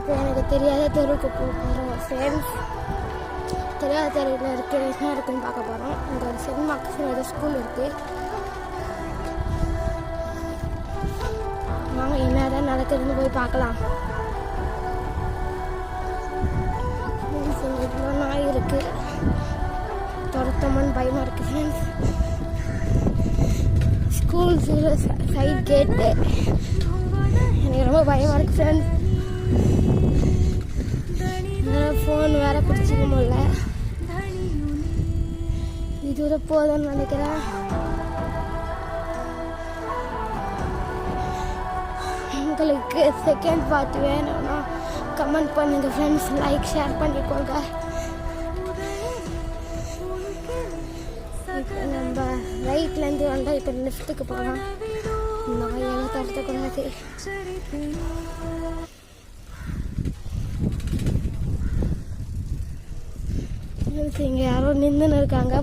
இப்போ எனக்கு தெரியாத தெருவுக்கு போகிறோம் ஃப்ரெண்ட்ஸ். தெரியாத தெருவில் இருக்குது என்ன இருக்குதுன்னு பார்க்க போகிறோம். இங்கே ஒரு சென்ட் மார்க்ஸ் ஏதோ ஸ்கூல் இருக்குது. வாங்க என்னதான் நடக்குதுன்னு போய் பார்க்கலாம். இவ்வளோ நாய் இருக்குது, துரத்தமான்னு பயமாக இருக்குது ஃப்ரெண்ட்ஸ். ஸ்கூல் சைட் கேட்டு எனக்கு ரொம்ப பயமாக இருக்குது ஃப்ரெண்ட்ஸ். ஃபோன் வேறு பிடிச்சிக்க முடியல. இது போதும்னு நினைக்கிறேன். உங்களுக்கு செகண்ட் பார்ட் வேணும்னா கமெண்ட் பண்ணுங்க ஃப்ரெண்ட்ஸ். லைக் ஷேர் பண்ணிக்கோங்க. இப்போ நம்ம ரைட்லேருந்து வந்தால் இப்போ லெஃப்ட்டுக்கு போகலாம். நாயெல்லாம் தடுத்தக்கூடாது. இங்கே யாரோ நின்றுன்னு இருக்காங்க.